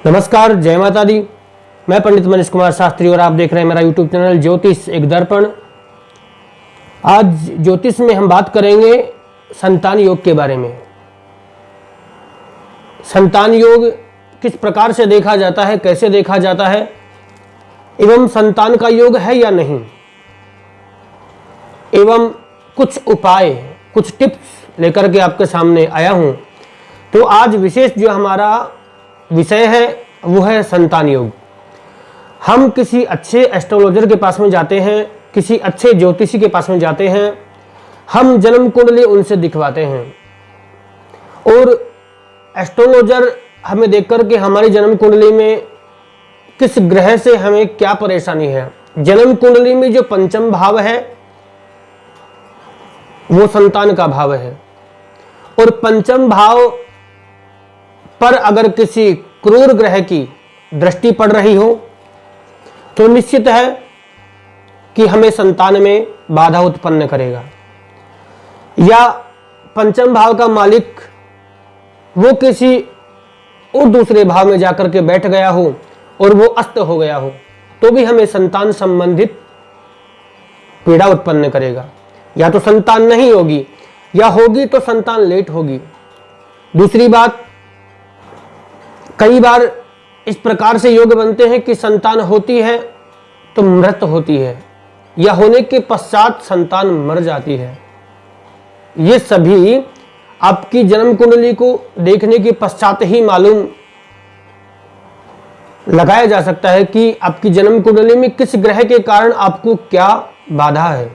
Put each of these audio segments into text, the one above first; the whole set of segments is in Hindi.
नमस्कार, जय माता दी। मैं पंडित मनीष कुमार शास्त्री और आप देख रहे हैं मेरा यूट्यूब चैनल ज्योतिष एक दर्पण। आज ज्योतिष में हम बात करेंगे संतान योग के बारे में। संतान योग किस प्रकार से देखा जाता है, कैसे देखा जाता है एवं संतान का योग है या नहीं, एवं कुछ उपाय, कुछ टिप्स लेकर के आपके सामने आया हूं। तो आज विशेष जो हमारा विषय है वो है संतान योग। हम किसी अच्छे एस्ट्रोलॉजर के पास में जाते हैं, किसी अच्छे ज्योतिषी के पास में जाते हैं, हम जन्म कुंडली उनसे दिखवाते हैं और एस्ट्रोलॉजर हमें देख कर के हमारी जन्म कुंडली में किस ग्रह से हमें क्या परेशानी है, जन्म कुंडली में जो पंचम भाव है वो संतान का भाव है और पंचम भाव पर अगर किसी क्रूर ग्रह की दृष्टि पड़ रही हो तो निश्चित है कि हमें संतान में बाधा उत्पन्न करेगा। या पंचम भाव का मालिक वो किसी और दूसरे भाव में जाकर के बैठ गया हो और वो अस्त हो गया हो तो भी हमें संतान संबंधित पीड़ा उत्पन्न करेगा। या तो संतान नहीं होगी या होगी तो संतान लेट होगी। दूसरी बात, कई बार इस प्रकार से योग बनते हैं कि संतान होती है तो मृत होती है या होने के पश्चात संतान मर जाती है। ये सभी आपकी जन्म कुंडली को देखने के पश्चात ही मालूम लगाया जा सकता है कि आपकी जन्म कुंडली में किस ग्रह के कारण आपको क्या बाधा है।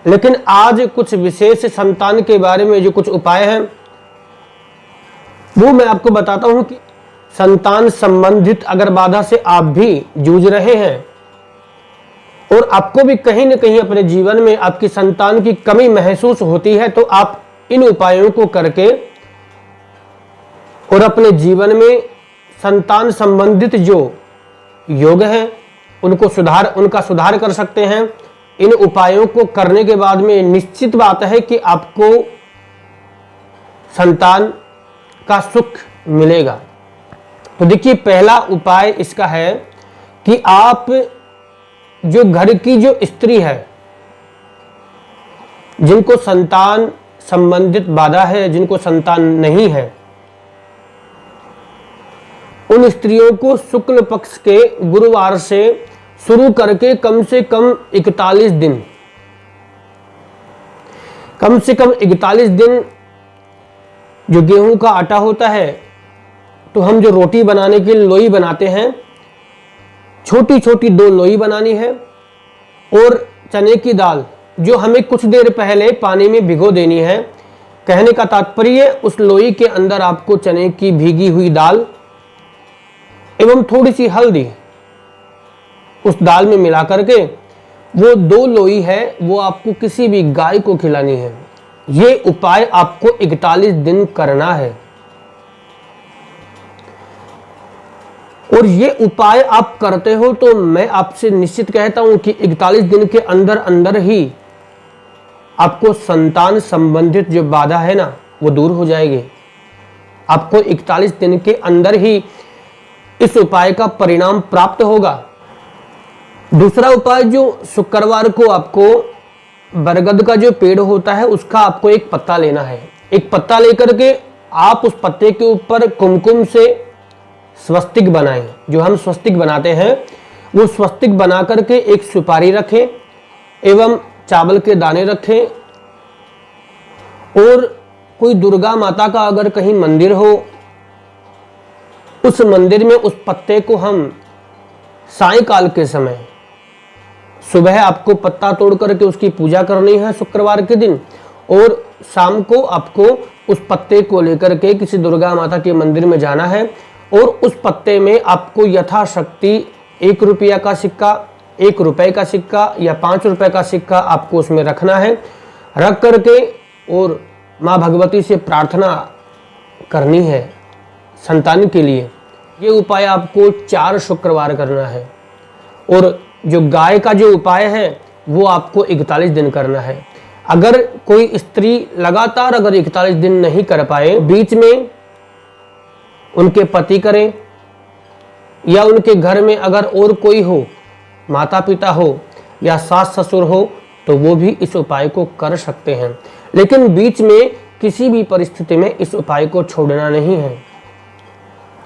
लेकिन आज कुछ विशेष संतान के बारे में जो कुछ उपाय हैं वो मैं आपको बताता हूं कि संतान संबंधित अगर बाधा से आप भी जूझ रहे हैं और आपको भी कहीं न कहीं अपने जीवन में आपकी संतान की कमी महसूस होती है तो आप इन उपायों को करके और अपने जीवन में संतान संबंधित जो योग हैं उनका सुधार कर सकते हैं। इन उपायों को करने के बाद में निश्चित बात है कि आपको संतान का सुख मिलेगा। तो देखिए, पहला उपाय इसका है कि आप जो घर की जो स्त्री है जिनको संतान संबंधित बाधा है, जिनको संतान नहीं है, उन स्त्रियों को शुक्ल पक्ष के गुरुवार से शुरू करके कम से कम 41 दिन जो गेहूं का आटा होता है तो हम जो रोटी बनाने के लिए लोई बनाते हैं, छोटी छोटी 2 लोई बनानी है और चने की दाल जो हमें कुछ देर पहले पानी में भिगो देनी है। कहने का तात्पर्य, उस लोई के अंदर आपको चने की भीगी हुई दाल एवं थोड़ी सी हल्दी उस दाल में मिला करके वो 2 लोई है वो आपको किसी भी गाय को खिलानी है। ये उपाय आपको 41 दिन करना है और ये उपाय आप करते हो तो मैं आपसे निश्चित कहता हूं कि 41 दिन के अंदर अंदर ही आपको संतान संबंधित जो बाधा है ना वो दूर हो जाएगी। आपको 41 दिन के अंदर ही इस उपाय का परिणाम प्राप्त होगा। दूसरा उपाय, जो शुक्रवार को आपको बरगद का जो पेड़ होता है उसका आपको एक पत्ता लेना है। एक पत्ता लेकर के आप उस पत्ते के ऊपर कुमकुम से स्वस्तिक बनाएं। जो हम स्वस्तिक बनाते हैं वो स्वस्तिक बना करके एक सुपारी रखें एवं चावल के दाने रखें और कोई दुर्गा माता का अगर कहीं मंदिर हो उस मंदिर में उस पत्ते को हम सायंकाल के समय, सुबह आपको पत्ता तोड़ करके उसकी पूजा करनी है शुक्रवार के दिन और शाम को आपको उस पत्ते को लेकर के किसी दुर्गा माता के मंदिर में जाना है और उस पत्ते में आपको यथाशक्ति 1 रुपया का सिक्का, 1 रुपए का सिक्का या 5 रुपए का सिक्का आपको उसमें रखना है। रख करके और माँ भगवती से प्रार्थना करनी है संतान के लिए। ये उपाय आपको 4 शुक्रवार करना है और जो गाय का जो उपाय है वो आपको 41 दिन करना है। अगर कोई स्त्री लगातार अगर 41 दिन नहीं कर पाए, बीच में उनके पति करें या उनके घर में अगर और कोई हो, माता पिता हो या सास ससुर हो, तो वो भी इस उपाय को कर सकते हैं। लेकिन बीच में किसी भी परिस्थिति में इस उपाय को छोड़ना नहीं है।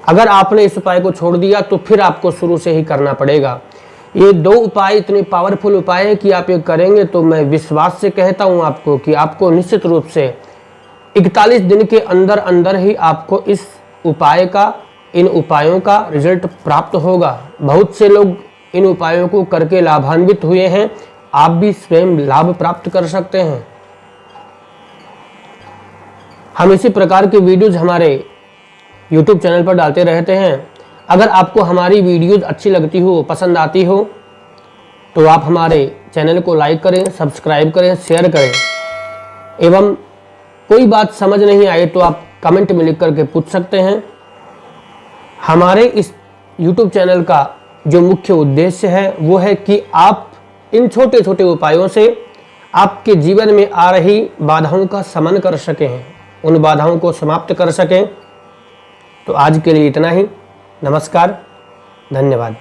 अगर आपने इस उपाय को छोड़ दिया तो फिर आपको शुरू से ही करना पड़ेगा। ये 2 उपाय इतने पावरफुल उपाय हैं कि आप ये करेंगे तो मैं विश्वास से कहता हूँ आपको कि आपको निश्चित रूप से 41 दिन के अंदर अंदर ही आपको इस उपाय का, इन उपायों का रिजल्ट प्राप्त होगा। बहुत से लोग इन उपायों को करके लाभान्वित हुए हैं। आप भी स्वयं लाभ प्राप्त कर सकते हैं। हम इसी प्रकार के वीडियोज हमारे YouTube चैनल पर डालते रहते हैं। अगर आपको हमारी वीडियोज अच्छी लगती हो, पसंद आती हो, तो आप हमारे चैनल को लाइक करें, सब्सक्राइब करें, शेयर करें। एवं कोई बात समझ नहीं आए तो आप कमेंट में लिख करके पूछ सकते हैं। हमारे इस YouTube चैनल का जो मुख्य उद्देश्य है वो है कि आप इन छोटे छोटे उपायों से आपके जीवन में आ रही बाधाओं का शमन कर सकें, उन बाधाओं को समाप्त कर सकें। तो आज के लिए इतना ही। नमस्कार, धन्यवाद।